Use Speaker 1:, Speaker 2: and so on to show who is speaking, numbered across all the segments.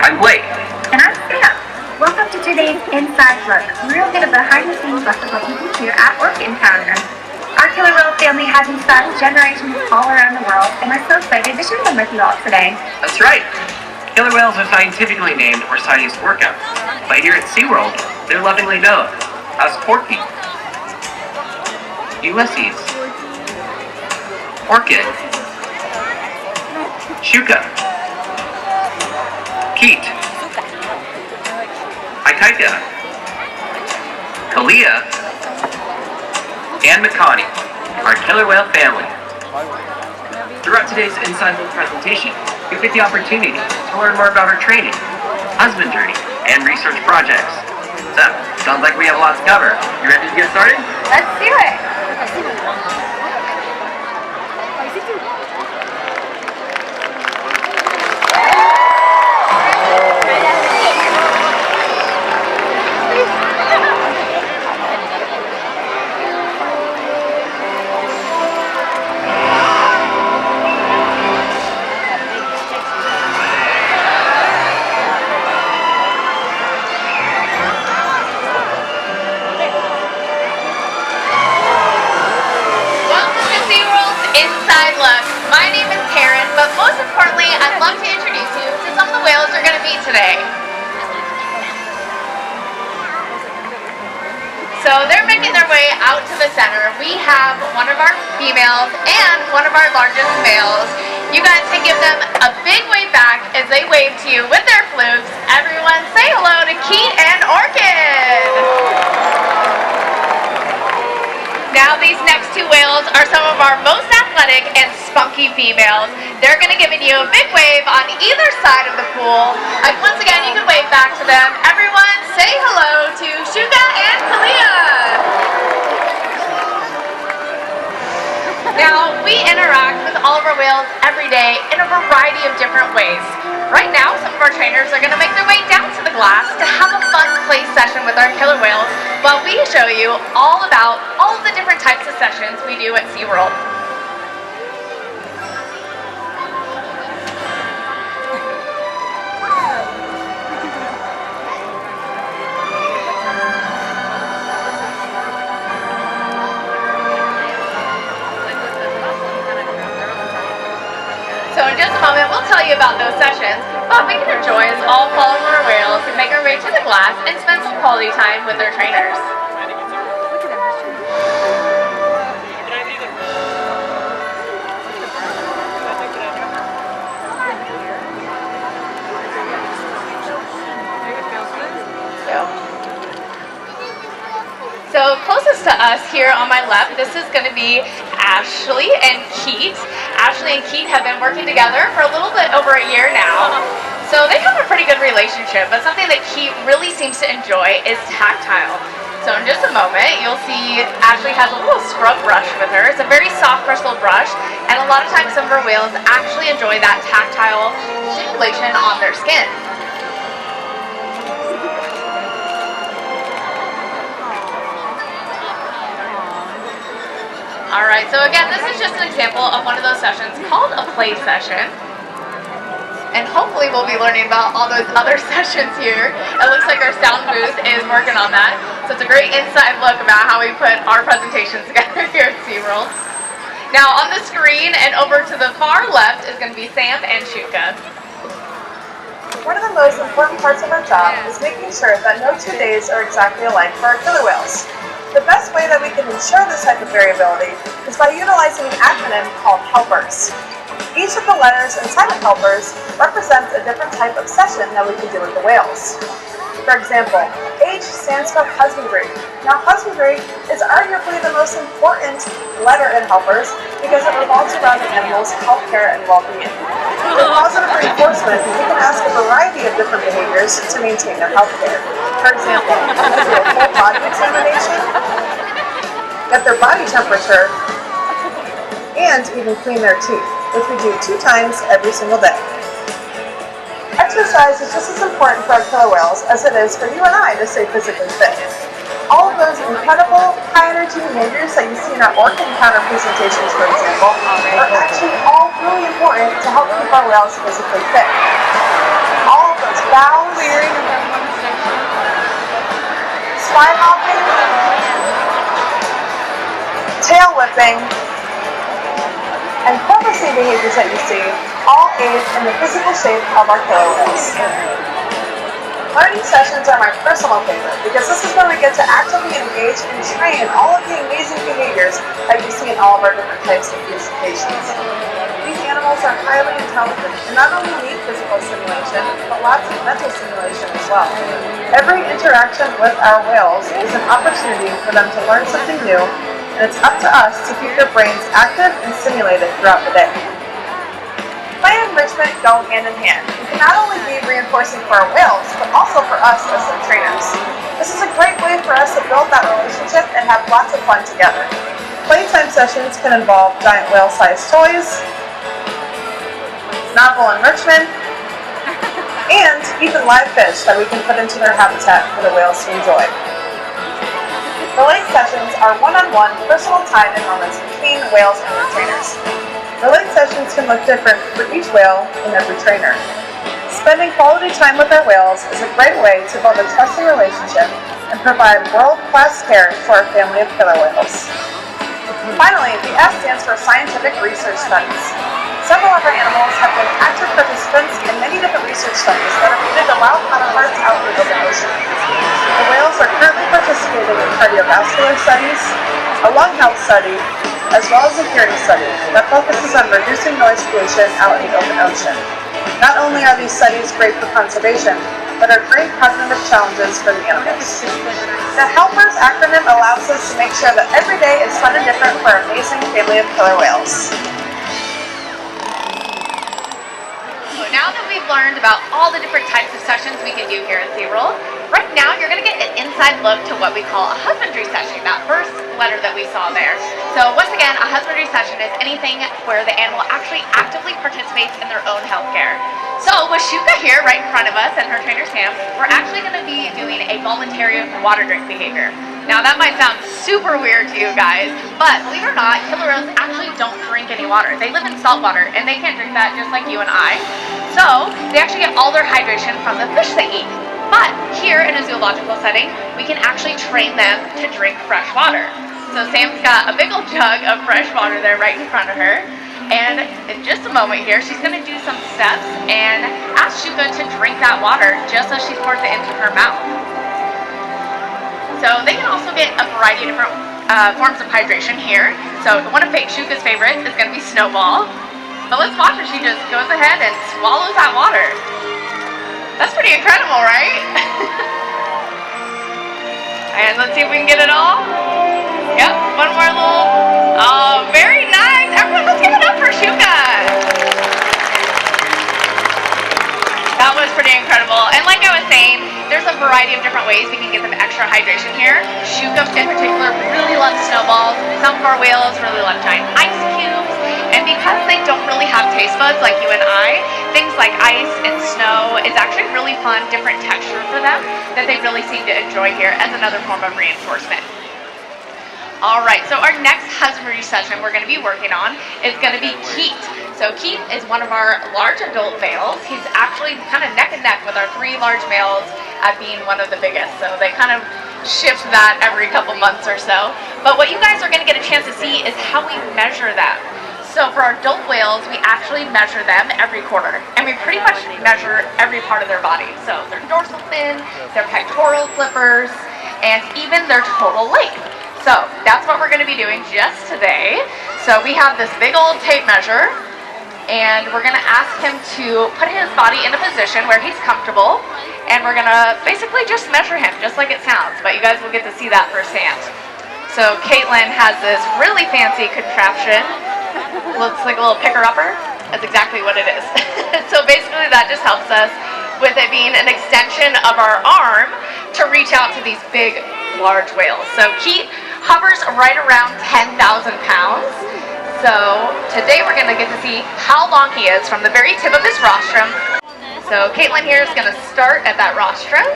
Speaker 1: I'm Blake.
Speaker 2: And I'm Sam. Welcome to today's Inside Look. We'll get a behind-the-scenes look of what we do here at Orca Encounter. Our killer whale family has inspired generations all around the world, and we're so excited to share them with you all today.
Speaker 1: That's right. Killer whales are scientifically named or science Orca, but here at SeaWorld, they're lovingly known as Orkid, Ulysses, Orkid, Shouka, Keet, Kalia, and our killer whale family. Throughout today's Inside Look presentation, you'll get the opportunity to learn more about our training, husbandry, and research projects. So, sounds like we have a lot to cover. You ready to get started?
Speaker 2: Let's do it!
Speaker 3: I'd love to introduce you to some of the whales you're going to meet today. So they're making their way out to the center. We have one of our females and one of our largest males. You guys can give them a big wave back as they wave to you with their flukes. Everyone say hello to Keet and Orkid. Now these next two whales are some of our most athletic and spunky females. They're going to give you a big wave on either side of the pool. Once again, you can wave back to them. Everyone say hello to Shouka and Kalia. Now, we interact with all of our whales every day in a variety of different ways. Right now, some of our trainers are going to make their way down to the glass to have a fun play session with our killer whales while we show you all about all of the different types of sessions we do at SeaWorld. So in just a moment, we'll tell you about those sessions, but we can enjoy as all follow our whales and make our way to the glass and spend some quality time with their trainers. So closest to us here on my left, this is going to be Ashley and Keet. Ashley and Keet have been working together for a little bit over a year now. So they have a pretty good relationship, but something that Keet really seems to enjoy is tactile. So in just a moment, you'll see Ashley has a little scrub brush with her. It's a very soft bristled brush, and a lot of times some of our whales actually enjoy that tactile stimulation on their skin. Alright, so again, this is just an example of one of those sessions called a play session. And hopefully we'll be learning about all those other sessions here. It looks like our sound booth is working on that. So it's a great inside look about how we put our presentations together here at SeaWorld. Now on the screen and over to the far left is going to be Sam and Shouka.
Speaker 4: One of the most important parts of our job is making sure that no 2 days are exactly alike for our killer whales. The best way that we can ensure this type of variability is by utilizing an acronym called HELPERS. Each of the letters inside of HELPERS represents a different type of session that we can do with the whales. For example, H stands for husbandry. Now husbandry is arguably the most important letter in HELPERS because it revolves around the animal's health care and well-being. For positive reinforcement, we can ask a variety of different behaviors to maintain their health care. For example, we can do a full body examination, get their body temperature, and even clean their teeth, which we do 2 times every single day. Exercise is just as important for our killer whales as it is for you and I to stay physically fit. All of those incredible high-energy behaviors that you see in our Orca Encounter presentations, for example, are actually all really important to help keep our whales physically fit. All of those bows, spine hopping, tail whipping, and porpoising behaviors that you see all aid in the physical shape of our killer whales. Learning sessions are my personal favorite because this is where we get to actively engage and train all of the amazing behaviors that you see in all of our different types of presentations. These animals are highly intelligent and not only need physical stimulation, but lots of mental stimulation as well. Every interaction with our whales is an opportunity for them to learn something new, and it's up to us to keep their brains active and stimulated throughout the day. Play and enrichment go hand in hand. It can not only be reinforcing for our whales, but also for us as their trainers. This is a great way for us to build that relationship and have lots of fun together. Playtime sessions can involve giant whale-sized toys, novel enrichment, and even live fish that we can put into their habitat for the whales to enjoy. Relate sessions are one-on-one personal time and moments between whales and their trainers. Relate sessions can look different for each whale and every trainer. Spending quality time with our whales is a great way to build a trusting relationship and provide world-class care to our family of killer whales. Finally, the S stands for scientific research studies. Several of our animals have been active participants in many different research studies that have aided the wild counterparts out in the open ocean. The whales are currently participating in cardiovascular studies, a lung health study, as well as a hearing study that focuses on reducing noise pollution out in the open ocean. Not only are these studies great for conservation, but are great cognitive challenges for the animals. The HELPERS acronym allows us to make sure that every day is fun and different for our amazing family of killer whales.
Speaker 3: Now that we've learned about all the different types of sessions we can do here at SeaWorld, right now you're going to get an inside look to what we call a husbandry session, that first letter that we saw there. So once again, a husbandry session is anything where the animal actually actively participates in their own health care. So with Shouka here right in front of us and her trainer Sam, we're actually going to be doing a voluntary water drink behavior. Now that might sound super weird to you guys, but believe it or not, killer whales actually don't drink any water. They live in salt water and they can't drink that just like you and I. So they actually get all their hydration from the fish they eat. But here in a zoological setting, we can actually train them to drink fresh water. So Sam's got a big old jug of fresh water there right in front of her. And in just a moment here, she's going to do some steps and ask Shouka to drink that water just as she pours it into her mouth. So they can also get a variety of different forms of hydration here. So one of Shouka's favorites is going to be snowball. But let's watch her. She just goes ahead and swallows that water. That's pretty incredible, right? And let's see if we can get it all. Yep, one more little. Oh, very nice. Everyone, let's give it up for Shouka. That was pretty incredible. And like I was saying, there's a variety of different ways we can get them extra hydration here. Shouka in particular really loves snowballs. Some of our whales really love giant ice cubes. And because they don't really have taste buds like you and I, things like ice and snow is actually really fun, different texture for them that they really seem to enjoy here as another form of reinforcement. Alright, so our next husbandry session we're going to be working on is going to be Keet. So Keet is one of our large adult males. He's actually kind of neck and neck with our 3 large males at being one of the biggest. So they kind of shift that every couple months or so. But what you guys are going to get a chance to see is how we measure them. So for our adult whales, we actually measure them every quarter. And we pretty much measure every part of their body. So their dorsal fin, their pectoral flippers, and even their total length. So that's what we're going to be doing just today. So we have this big old tape measure, and we're going to ask him to put his body in a position where he's comfortable, and we're going to basically just measure him, just like it sounds, but you guys will get to see that firsthand. So Caitlin has this really fancy contraption. Looks like a little picker-upper. That's exactly what it is. So basically that just helps us with it being an extension of our arm to reach out to these big, large whales. So Keet hovers right around 10,000 pounds. So today we're going to get to see how long he is from the very tip of his rostrum. So Caitlin here is going to start at that rostrum.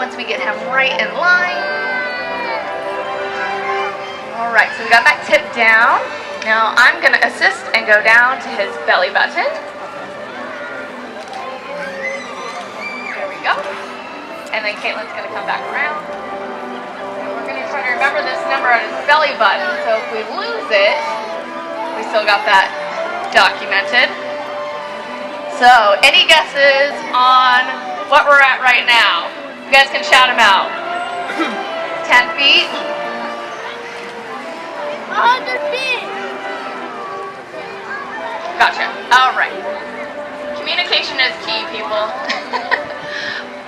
Speaker 3: Once we get him right in line. Alright, so we got that tip down. Now I'm going to assist and go down to his belly button. and then Caitlin's going to come back around. And we're going to try to remember this number on his belly button, so if we lose it, we still got that documented. So, any guesses on what we're at right now? You guys can shout them out. 10 feet?
Speaker 5: 100 feet.
Speaker 3: Gotcha. All right. Communication is key, people.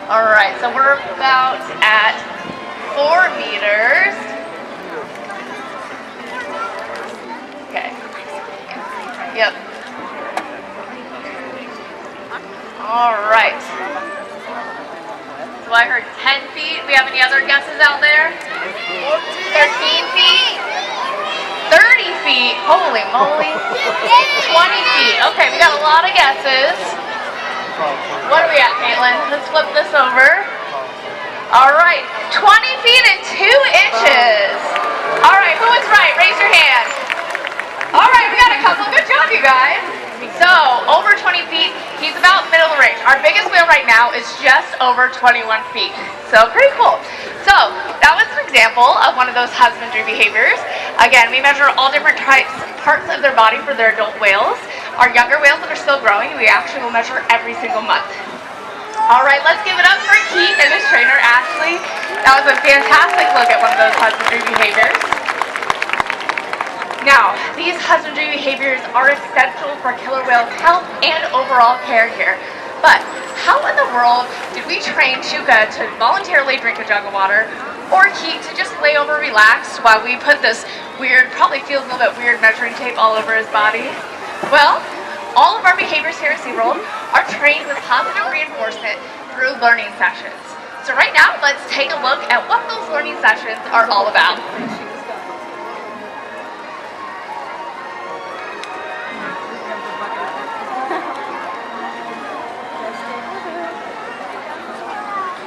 Speaker 3: All right, so we're about at 4 meters. Okay. Yep. All right. So I heard 10 feet. We have any other guesses out there? 13 feet? 30 feet? Holy moly. 20 feet. Okay, we got a lot of guesses. What are we at, Caitlin? Let's flip this over. All right, 20 feet and 2 inches. All right, who was right? Raise your hand. All right, we got a couple. Good job, you guys. So, over 20 feet, he's about middle of the range. Our biggest whale right now is just over 21 feet. So, pretty cool. So, that was an example of one of those husbandry behaviors. Again, we measure all different parts of their body for their adult whales. Our younger whales that are still growing, we actually will measure every single month. All right, let's give it up for Keet and his trainer, Ashley. That was a fantastic look at one of those husbandry behaviors. Now, these husbandry behaviors are essential for killer whale health and overall care here. But how in the world did we train Shouka to voluntarily drink a jug of water, or Keet to just lay over relaxed while we put this weird, probably feels a little bit weird, measuring tape all over his body? Well, all of our behaviors here at SeaWorld are trained with positive reinforcement through learning sessions. So right now, let's take a look at what those learning sessions are all about.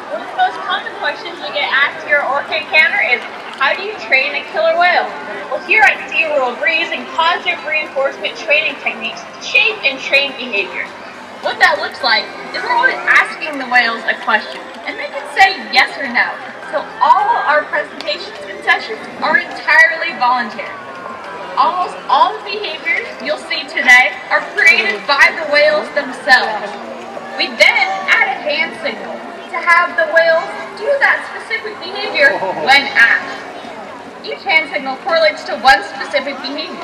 Speaker 5: One of the most common questions we get asked here at Orca Encounter is, how do you train a killer whale? Well, here at SeaWorld, we're using positive reinforcement training techniques to shape and train behavior. What that looks like is we're always asking the whales a question, and they can say yes or no. So all our presentations and sessions are entirely voluntary. Almost all the behaviors you'll see today are created by the whales themselves. We then add a hand signal to have the whales do that specific behavior when asked. Each hand signal correlates to one specific behavior.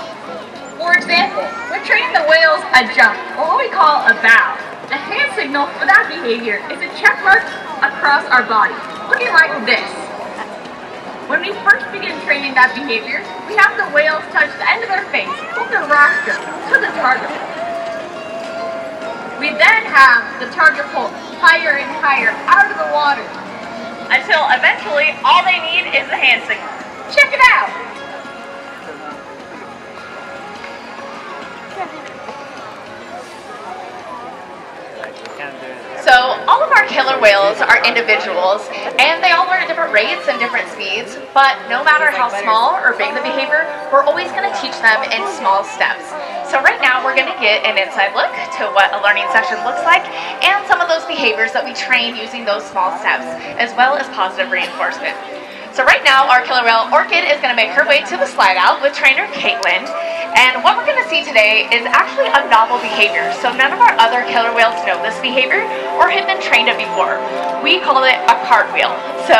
Speaker 5: For example, we're training the whales a jump, or what we call a bow. The hand signal for that behavior is a check mark across our body, looking like this. When we first begin training that behavior, we have the whales touch the end of their face, hold their rostrum to the target. We then have the target pull higher and higher out of the water until eventually all they need is the hand signal. Check it out!
Speaker 3: So all of our killer whales are individuals, and they all learn at different rates and different speeds, but no matter how small or big the behavior, we're always going to teach them in small steps. So right now we're going to get an inside look to what a learning session looks like and some of those behaviors that we train using those small steps, as well as positive reinforcement. So right now, our killer whale, Orkid, is going to make her way to the slide out with trainer Caitlin. And what we're going to see today is actually a novel behavior. So none of our other killer whales know this behavior or have been trained it before. We call it a cartwheel. So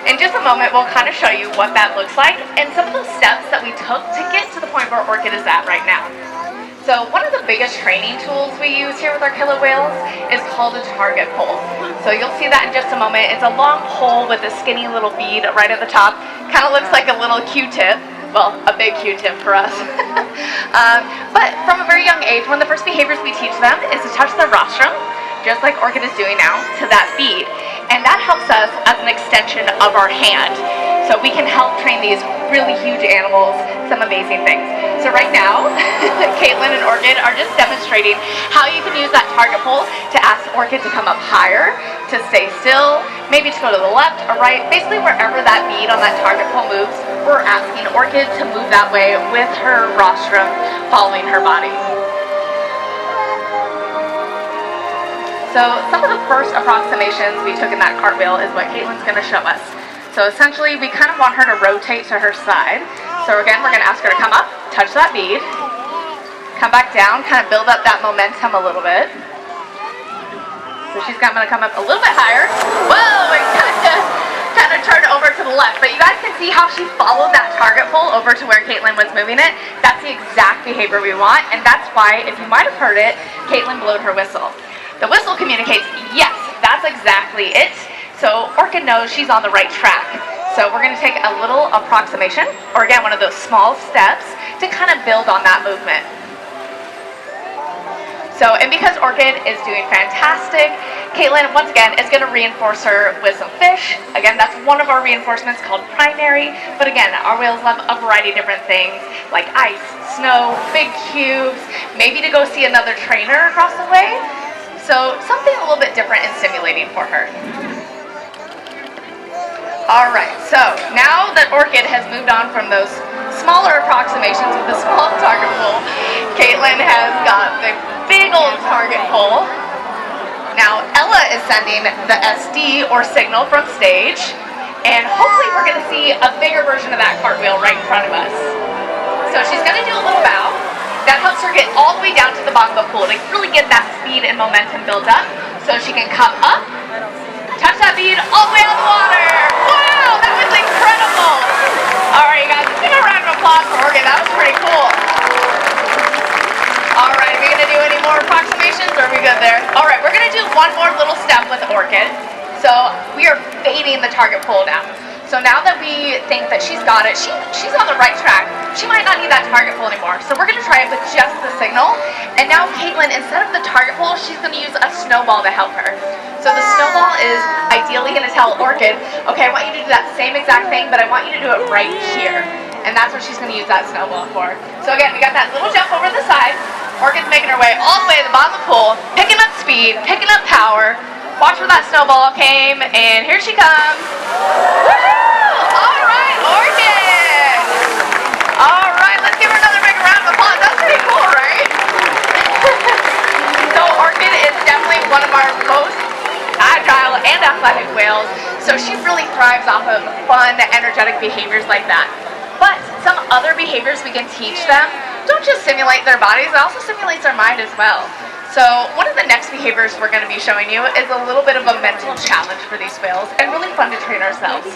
Speaker 3: in just a moment, we'll kind of show you what that looks like and some of those steps that we took to get to the point where Orkid is at right now. So one of the biggest training tools we use here with our killer whales is called a target pole. So you'll see that in just a moment. It's a long pole with a skinny little bead right at the top. Kind of looks like a little Q-tip. Well, a big Q-tip for us. But from a very young age, one of the first behaviors we teach them is to touch their rostrum, just like Orkid is doing now, to that bead. And that helps us as an extension of our hand. So we can help train these really huge animals some amazing things. So right now, Caitlin and Orkid are just demonstrating how you can use that target pole to ask Orkid to come up higher, to stay still, maybe to go to the left or right. Basically, wherever that bead on that target pole moves, we're asking Orkid to move that way with her rostrum following her body. So some of the first approximations we took in that cartwheel is what Caitlin's going to show us. So essentially, we kind of want her to rotate to her side. So again, we're going to ask her to come up, touch that bead, come back down, kind of build up that momentum a little bit. So she's going to come up a little bit higher. Whoa, and kind of turn over to the left. But you guys can see how she followed that target pole over to where Caitlin was moving it. That's the exact behavior we want, and that's why, if you might have heard it, Caitlin blowed her whistle. The whistle communicates, yes, that's exactly it. So Orchid knows she's on the right track. So we're going to take a little approximation, or again, one of those small steps to kind of build on that movement. So, and because Orchid is doing fantastic, Caitlin, once again, is going to reinforce her with some fish. Again, that's one of our reinforcements called primary. But again, our whales love a variety of different things like ice, snow, big cubes, maybe to go see another trainer across the way. So something a little bit different and stimulating for her. Alright, so now that Orchid has moved on from those smaller approximations with the small target pole, Caitlin has got the big old target pole. Now Ella is sending the SD or signal from stage, and hopefully we're going to see a bigger version of that cartwheel right in front of us. So she's going to do a little bow. That helps her get all the way down to the bottom of the pool to really get that speed and momentum built up. So she can come up, touch that bead all the way on the water. Wow, that was incredible. All right, you guys, let's give a round of applause for Orchid. That was pretty cool. All right, are we going to do any more approximations, or are we good there? All right, we're going to do one more little step with Orchid. So we are fading the target pole down. So now that we think that she's got it, she's on the right track. She might not need that target pole anymore. So we're going to try it with just the signal. And now Caitlin, instead of the target pole, she's going to use a snowball to help her. So the snowball is ideally going to tell Orchid, okay, I want you to do that same exact thing, but I want you to do it right here. And that's what she's going to use that snowball for. So again, we got that little jump over the side. Orchid's making her way all the way to the bottom of the pool, picking up speed, picking up power. Watch where that snowball came, and here she comes. Woohoo! All right, Orchid! All right, let's give her another big round of applause. That's pretty cool, right? So Orchid is definitely one of our most agile and athletic whales, so she really thrives off of fun, energetic behaviors like that. But some other behaviors we can teach them don't just simulate their bodies, it also simulates their mind as well. So one of the next behaviors we're going to be showing you is a little bit of a mental challenge for these whales, and really fun to train ourselves.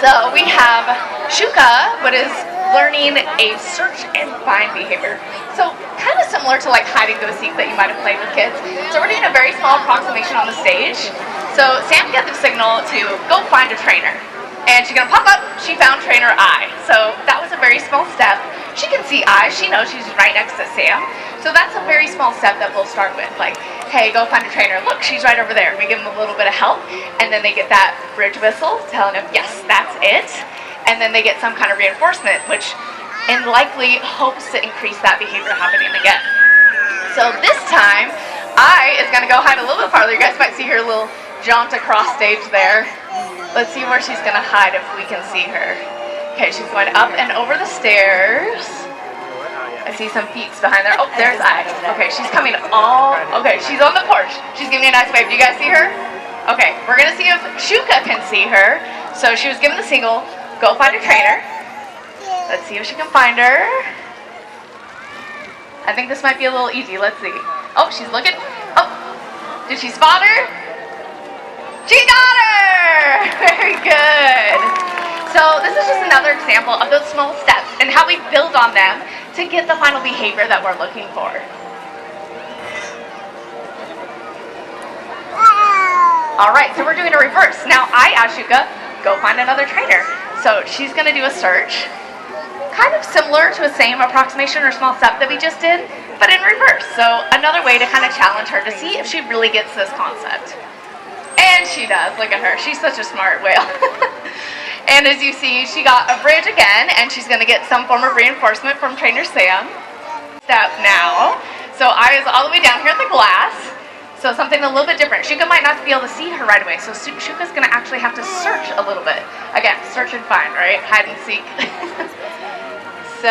Speaker 3: So we have Shouka, what is learning a search and find behavior. So kind of similar to like hide and go seek that you might have played with kids. So we're doing a very small approximation on the stage. So Sam gets the signal to go find a trainer. And she's going to pop up, she found trainer I. So that was a very small step. She can see I, she knows she's right next to Sam. So that's a very small step that we'll start with. Like, hey, go find a trainer. Look, she's right over there. We give them a little bit of help. And then they get that bridge whistle telling them, yes, that's it. And then they get some kind of reinforcement, which in likely hopes to increase that behavior happening again. So this time, I is going to go hide a little bit farther. You guys might see her little jaunt across stage there. Let's see where she's going to hide if we can see her. Okay, she's going up and over the stairs. I see some feet behind there. Oh, there's I. Okay, she's coming all... Okay, she's on the porch. She's giving me a nice wave. Do you guys see her? Okay, we're going to see if Shouka can see her. So she was given the signal, go find a trainer. Let's see if she can find her. I think this might be a little easy. Let's see. Oh, she's looking. Oh, did she spot her? She got her! Very good. So this is just another example of those small steps and how we build on them to get the final behavior that we're looking for. All right, so we're doing a reverse. Now I asked Shouka, go find another trainer. So she's going to do a search, kind of similar to a same approximation or small step that we just did, but in reverse. So another way to kind of challenge her to see if she really gets this concept. And she does. Look at her. She's such a smart whale. And as you see, she got a bridge again, and she's going to get some form of reinforcement from Trainer Sam. Step now. So I is all the way down here at the glass. So something a little bit different. Shouka might not be able to see her right away, so Shouka's going to actually have to search a little bit. Again, search and find, right? Hide and seek. So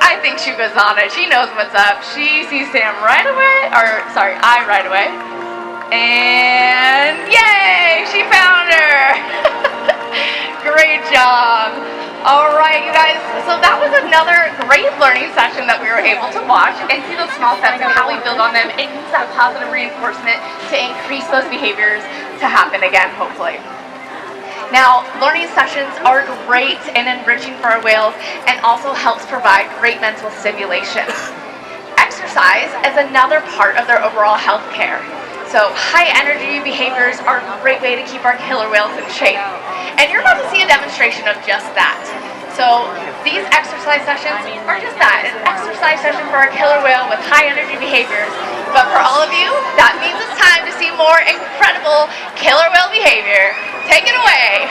Speaker 3: I think Shouka's on it. She knows what's up. She sees Sam right away, or sorry, I right away. And yay, she found her. Great job. All right, you guys, so that was another great learning session that we were able to watch and see those small steps and how we build on them and use that positive reinforcement to increase those behaviors to happen again, hopefully. Now, learning sessions are great and enriching for our whales and also helps provide great mental stimulation. Exercise is another part of their overall health care. So high energy behaviors are a great way to keep our killer whales in shape. And you're about to see a demonstration of just that. So these exercise sessions are just that, an exercise session for our killer whale with high energy behaviors. But for all of you, that means it's time to see more incredible killer whale behavior. Take it away.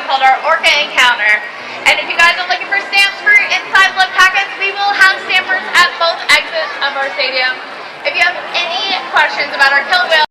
Speaker 3: Called our Orca encounter. And if you guys are looking for stamps for your inside look packets, we will have stampers at both exits of our stadium. If you have any questions about our killer whale